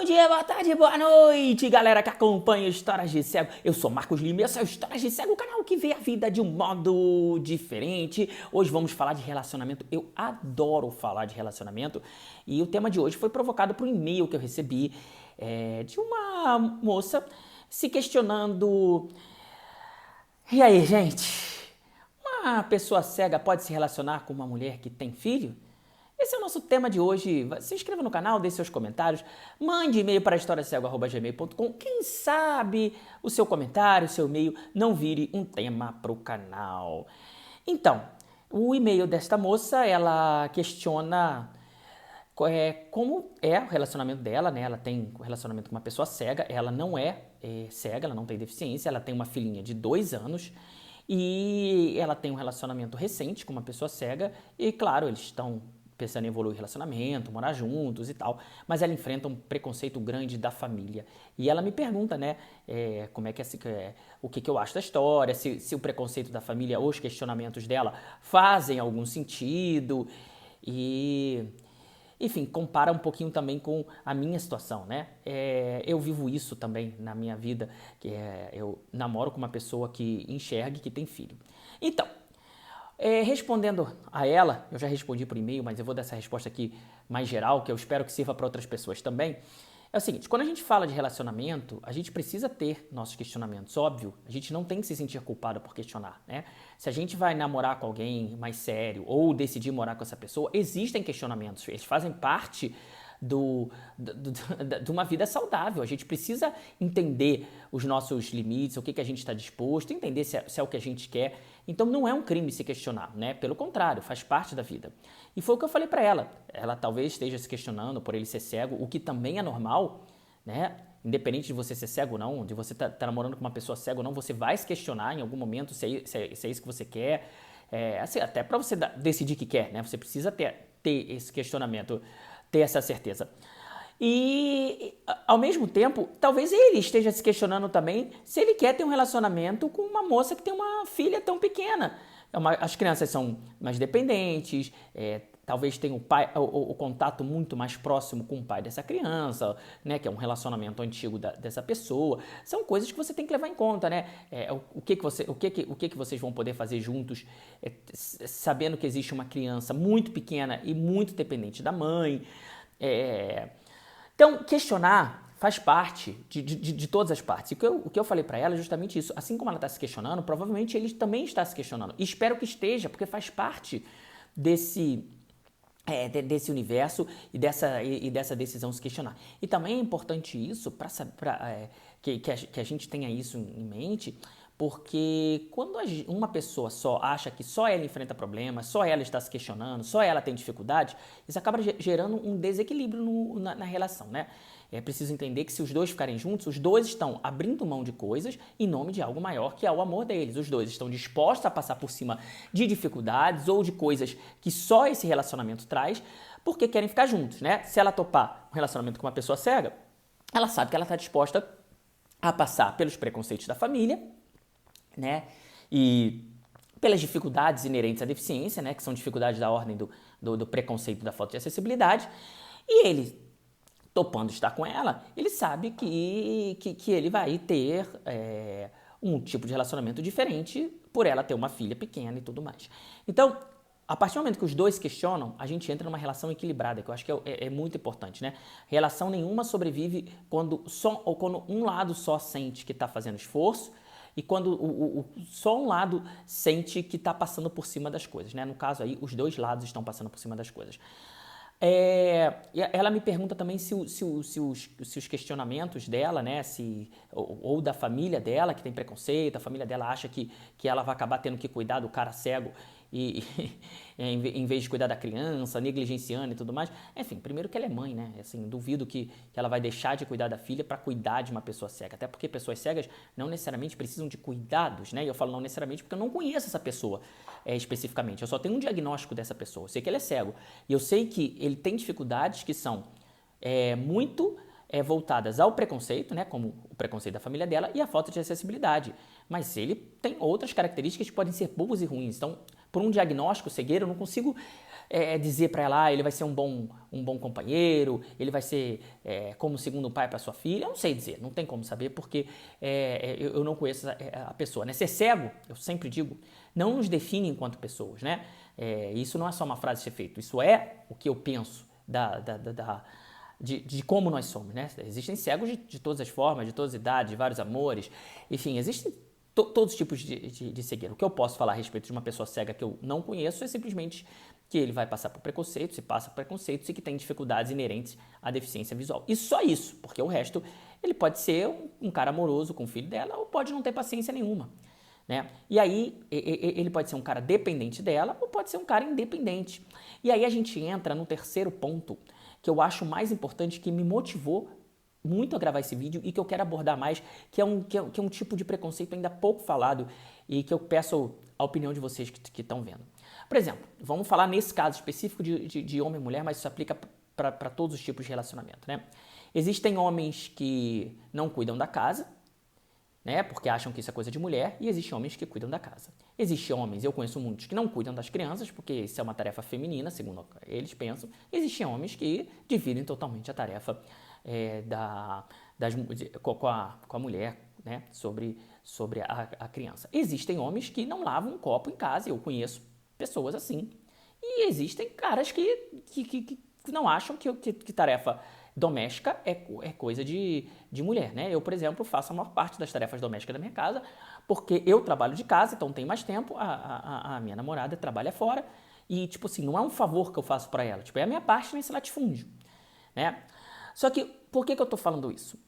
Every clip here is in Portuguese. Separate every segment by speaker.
Speaker 1: dia, boa tarde, boa noite, galera que acompanha Histórias de Cego. Eu sou Marcos Lima e esse é o Histórias de Cego, o canal que vê a vida de um modo diferente. Hoje vamos falar de relacionamento. Eu adoro falar de relacionamento e o tema de hoje foi provocado por um e-mail que eu recebi de uma moça se questionando: e aí, gente, uma pessoa cega pode se relacionar com uma mulher que tem filho? Esse é o nosso tema de hoje. Se inscreva no canal, deixe seus comentários, mande e-mail para historiacego@gmail.com. Quem sabe o seu comentário, o seu e-mail não vire um tema para o canal. Então, o e-mail desta moça, ela questiona como é o relacionamento dela, né? Ela tem um relacionamento com uma pessoa cega, ela não é cega, ela não tem deficiência, ela tem uma filhinha de 2 anos e ela tem um relacionamento recente com uma pessoa cega e, claro, eles estão pensando em evoluir o relacionamento, morar juntos e tal, mas ela enfrenta um preconceito grande da família. E ela me pergunta, né, como é que o que eu acho da história, se o preconceito da família, os questionamentos dela fazem algum sentido e... Enfim, compara um pouquinho também com a minha situação, né? Eu vivo isso também na minha vida, eu namoro com uma pessoa que enxerga e que tem filho. Então, respondendo a ela, eu já respondi por e-mail, mas eu vou dar essa resposta aqui mais geral, que eu espero que sirva para outras pessoas também. É o seguinte, quando a gente fala de relacionamento, a gente precisa ter nossos questionamentos, óbvio. A gente não tem que se sentir culpado por questionar, né? Se a gente vai namorar com alguém mais sério ou decidir morar com essa pessoa, existem questionamentos, eles fazem parte de uma vida saudável. A gente precisa entender os nossos limites, o que a gente está disposto, entender se é o que a gente quer. Então não é um crime se questionar, né? Pelo contrário, faz parte da vida. E foi o que eu falei para ela. Ela talvez esteja se questionando por ele ser cego, o que também é normal, né? Independente de você ser cego ou não, de você tá namorando com uma pessoa cega ou não, você vai se questionar em algum momento se é isso que você quer. Assim, até para você decidir que quer, né? Você precisa ter esse questionamento, ter essa certeza. E, ao mesmo tempo, talvez ele esteja se questionando também se ele quer ter um relacionamento com uma moça que tem uma filha tão pequena. As crianças são mais dependentes, talvez tenha o contato muito mais próximo com o pai dessa criança, né, que é um relacionamento antigo dessa pessoa. São coisas que você tem que levar em conta, né? O que vocês vão poder fazer juntos, sabendo que existe uma criança muito pequena e muito dependente da mãe. Então, questionar faz parte de todas as partes. O que eu falei para ela é justamente isso. Assim como ela está se questionando, provavelmente ele também está se questionando. E espero que esteja, porque faz parte desse universo e dessa decisão se questionar. E também é importante isso, que a gente tenha isso em mente, porque quando uma pessoa só acha que só ela enfrenta problemas, só ela está se questionando, só ela tem dificuldade, isso acaba gerando um desequilíbrio na relação, né? É preciso entender que se os dois ficarem juntos, os dois estão abrindo mão de coisas em nome de algo maior, que é o amor deles. Os dois estão dispostos a passar por cima de dificuldades ou de coisas que só esse relacionamento traz, porque querem ficar juntos, né? Se ela topar um relacionamento com uma pessoa cega, ela sabe que ela está disposta a passar pelos preconceitos da família, né? E pelas dificuldades inerentes à deficiência, né? Que são dificuldades da ordem do preconceito, da falta de acessibilidade. E ele, topando estar com ela, ele sabe que ele vai ter um tipo de relacionamento diferente por ela ter uma filha pequena e tudo mais. Então, a partir do momento que os dois questionam, a gente entra numa relação equilibrada, que eu acho que é muito importante, né? Relação nenhuma sobrevive quando um lado só sente que está fazendo esforço e quando só um lado sente que está passando por cima das coisas, né? No caso aí, os dois lados estão passando por cima das coisas. Ela me pergunta também se os questionamentos dela, né, ou da família dela, que tem preconceito, a família dela acha que ela vai acabar tendo que cuidar do cara cego em vez de cuidar da criança, negligenciando e tudo mais. Enfim, primeiro que ela é mãe, né? Assim, duvido que ela vai deixar de cuidar da filha para cuidar de uma pessoa cega. Até porque pessoas cegas não necessariamente precisam de cuidados, né? E eu falo não necessariamente porque eu não conheço essa pessoa especificamente. Eu só tenho um diagnóstico dessa pessoa. Eu sei que ele é cego. E eu sei que ele tem dificuldades que são muito voltadas ao preconceito, né, como o preconceito da família dela e a falta de acessibilidade. Mas ele tem outras características que podem ser boas e ruins. Então, Por um diagnóstico cegueira, eu não consigo dizer para ela, ele vai ser um bom companheiro, ele vai ser como segundo pai para sua filha. Eu não sei dizer, não tem como saber, porque eu não conheço a pessoa, né? Ser cego, eu sempre digo, não nos define enquanto pessoas, né? Isso não é só uma frase de efeito, isso é o que eu penso de como nós somos, né? Existem cegos de todas as formas, de todas as idades, de vários amores, enfim, existem todos os tipos de cegueira. O que eu posso falar a respeito de uma pessoa cega que eu não conheço é simplesmente que ele vai passar por preconceitos, e passa por preconceitos e que tem dificuldades inerentes à deficiência visual. E só isso, porque o resto, ele pode ser um cara amoroso com o filho dela ou pode não ter paciência nenhuma, né? E aí, ele pode ser um cara dependente dela ou pode ser um cara independente. E aí a gente entra no terceiro ponto, que eu acho mais importante, que me motivou muito a gravar esse vídeo e que eu quero abordar mais, que é um tipo de preconceito ainda pouco falado e que eu peço a opinião de vocês que estão vendo. Por exemplo, vamos falar nesse caso específico de homem e mulher, mas isso aplica para todos os tipos de relacionamento, né? Existem homens que não cuidam da casa, né, porque acham que isso é coisa de mulher, e existem homens que cuidam da casa. Existem homens, eu conheço muitos, que não cuidam das crianças, porque isso é uma tarefa feminina, segundo eles pensam. Existem homens que dividem totalmente a tarefa com a mulher, né, sobre a criança. Existem homens que não lavam um copo em casa, eu conheço pessoas assim. E existem caras que não acham que tarefa doméstica é coisa de mulher, né? Eu, por exemplo, faço a maior parte das tarefas domésticas da minha casa, porque eu trabalho de casa, então tenho mais tempo, a minha namorada trabalha fora, e, tipo assim, não é um favor que eu faço pra ela, tipo, é a minha parte nesse latifúndio, né? Só que, por que eu tô falando isso?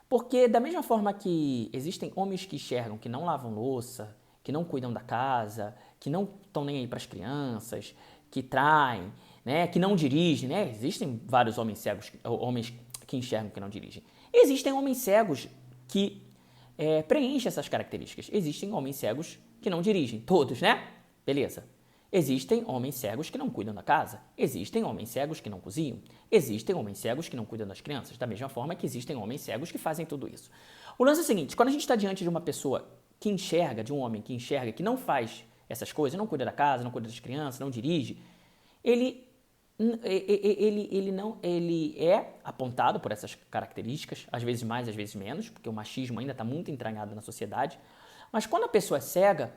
Speaker 1: Porque da mesma forma que existem homens que enxergam que não lavam louça, que não cuidam da casa, que não estão nem aí pras crianças, que traem, né, que não dirigem, né? Existem vários homens cegos, homens que enxergam que não dirigem. Existem homens cegos que preenchem essas características. Existem homens cegos que não dirigem, todos, né? Beleza. Existem homens cegos que não cuidam da casa. Existem homens cegos que não cozinham. Existem homens cegos que não cuidam das crianças. Da mesma forma que existem homens cegos que fazem tudo isso. O lance é o seguinte, quando a gente está diante de uma pessoa que enxerga, de um homem que enxerga, que não faz essas coisas, não cuida da casa, não cuida das crianças, não dirige, ele é apontado por essas características, às vezes mais, às vezes menos, porque o machismo ainda está muito entranhado na sociedade. Mas quando a pessoa é cega,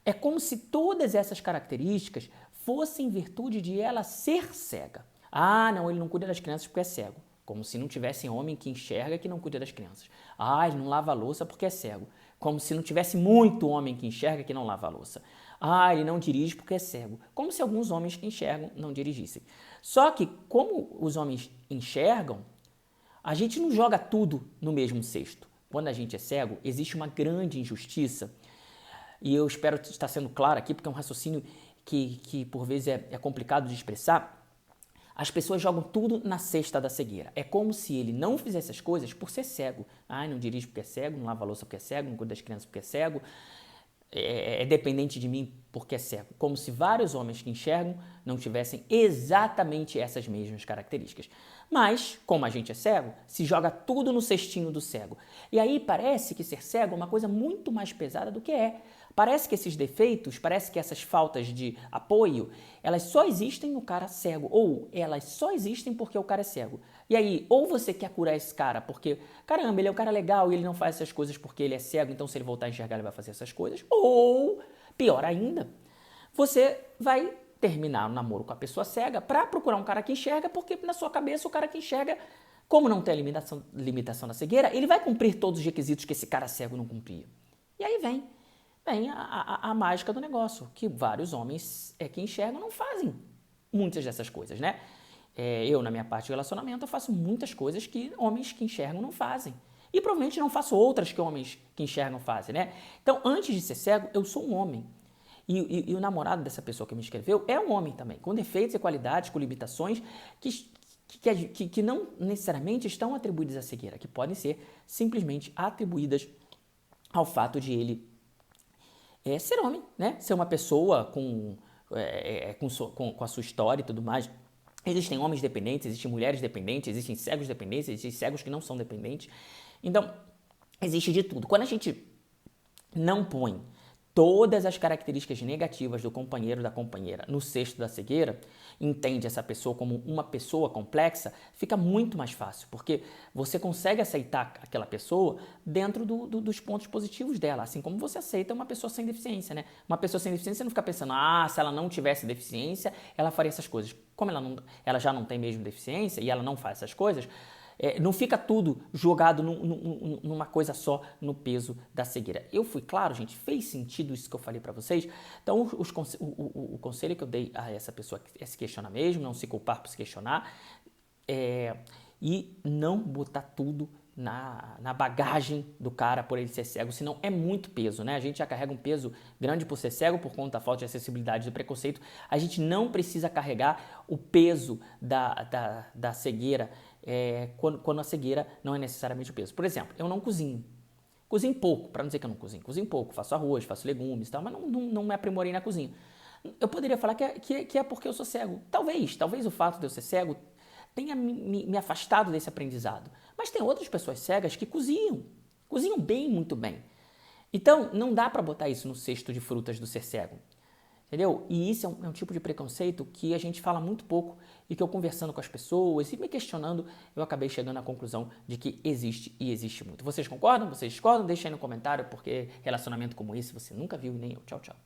Speaker 1: é como se todas essas características fossem em virtude de ela ser cega. Ah, não, ele não cuida das crianças porque é cego. Como se não tivesse homem que enxerga que não cuida das crianças. Ah, ele não lava a louça porque é cego. Como se não tivesse muito homem que enxerga que não lava a louça. Ah, ele não dirige porque é cego. Como se alguns homens que enxergam não dirigissem. Só que, como os homens enxergam, a gente não joga tudo no mesmo cesto. Quando a gente é cego, existe uma grande injustiça, e eu espero estar sendo claro aqui, porque é um raciocínio que por vezes é complicado de expressar. As pessoas jogam tudo na cesta da cegueira. É como se ele não fizesse as coisas por ser cego. Ah, não dirige porque é cego, não lava a louça porque é cego, não cuida das crianças porque é cego, é dependente de mim porque é cego. Como se vários homens que enxergam não tivessem exatamente essas mesmas características. Mas, como a gente é cego, se joga tudo no cestinho do cego. E aí parece que ser cego é uma coisa muito mais pesada do que é. Parece que esses defeitos, parece que essas faltas de apoio, elas só existem no cara cego, ou elas só existem porque o cara é cego. E aí, ou você quer curar esse cara porque, caramba, ele é um cara legal e ele não faz essas coisas porque ele é cego, então se ele voltar a enxergar ele vai fazer essas coisas, ou, pior ainda, você vai terminar o namoro com a pessoa cega para procurar um cara que enxerga, porque na sua cabeça o cara que enxerga, como não tem a limitação da cegueira, ele vai cumprir todos os requisitos que esse cara cego não cumpria. E aí vem a mágica do negócio, que vários homens que enxergam não fazem muitas dessas coisas, né? Eu, na minha parte de relacionamento, eu faço muitas coisas que homens que enxergam não fazem. E provavelmente não faço outras que homens que enxergam fazem, né? Então, antes de ser cego, eu sou um homem. E o namorado dessa pessoa que me escreveu é um homem também, com defeitos e qualidades, com limitações que não necessariamente estão atribuídas à cegueira, que podem ser simplesmente atribuídas ao fato de ele ser homem, né? Ser uma pessoa com a sua história e tudo mais. Existem homens dependentes, existem mulheres dependentes, existem cegos dependentes, existem cegos que não são dependentes. Então, existe de tudo. Quando a gente não põe todas as características negativas do companheiro ou da companheira no cesto da cegueira, entende essa pessoa como uma pessoa complexa, fica muito mais fácil, porque você consegue aceitar aquela pessoa dentro dos pontos positivos dela, assim como você aceita uma pessoa sem deficiência, né? Uma pessoa sem deficiência, você não fica pensando, se ela não tivesse deficiência, ela faria essas coisas. Como ela já não tem mesmo deficiência e ela não faz essas coisas, não fica tudo jogado numa coisa só, no peso da cegueira. Eu fui claro, gente? Fez sentido isso que eu falei pra vocês? Então, o conselho que eu dei a essa pessoa é se questionar mesmo, não se culpar por se questionar, e não botar tudo na bagagem do cara por ele ser cego, senão é muito peso, né? A gente já carrega um peso grande por ser cego, por conta da falta de acessibilidade e do preconceito. A gente não precisa carregar o peso da cegueira quando a cegueira não é necessariamente o peso. Por exemplo, eu não cozinho. Cozinho pouco, para não dizer que eu não cozinho. Cozinho pouco, faço arroz, faço legumes e tal, mas não me aprimorei na cozinha. Eu poderia falar que é porque eu sou cego. Talvez o fato de eu ser cego tenha me afastado desse aprendizado. Mas tem outras pessoas cegas que cozinham bem, muito bem. Então, não dá para botar isso no cesto de frutas do ser cego. Entendeu? E isso é um tipo de preconceito que a gente fala muito pouco e que eu conversando com as pessoas e me questionando, eu acabei chegando à conclusão de que existe e existe muito. Vocês concordam? Vocês discordam? Deixa aí no comentário, porque relacionamento como esse você nunca viu e nem eu. Tchau, tchau.